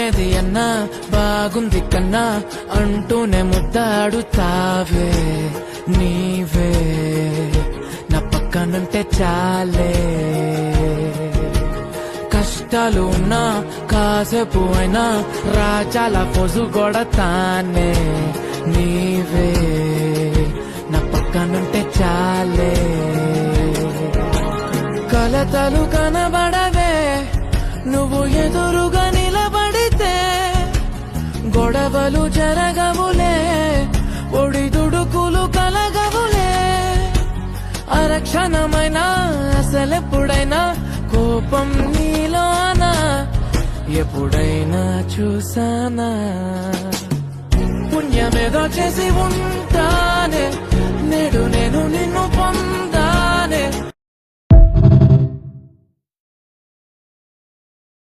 ఏది అన్నా బాగుంది కన్నా అంటూనే ముద్దాడుతావే నీవే నా పక్కనుంటే చాలే. కష్టాలు ఉన్నా కాసేపు అయినా రాజాల పొజు కొడతానే నీవే నా పక్కనుంటే చాలే. కలతలు కనబడవే నువ్వు ఎదురుగా నిలబడితే, గొడవలు జరగవులే ఒడిదుడుకులు కలగవులే. అరక్షణమైనా అసలెప్పుడైనా కోపం నీలోనా ఎప్పుడైనా చూసానా? పుణ్యమేదో చేసి ఉంటానే నేడు నేను నిన్ను పొంద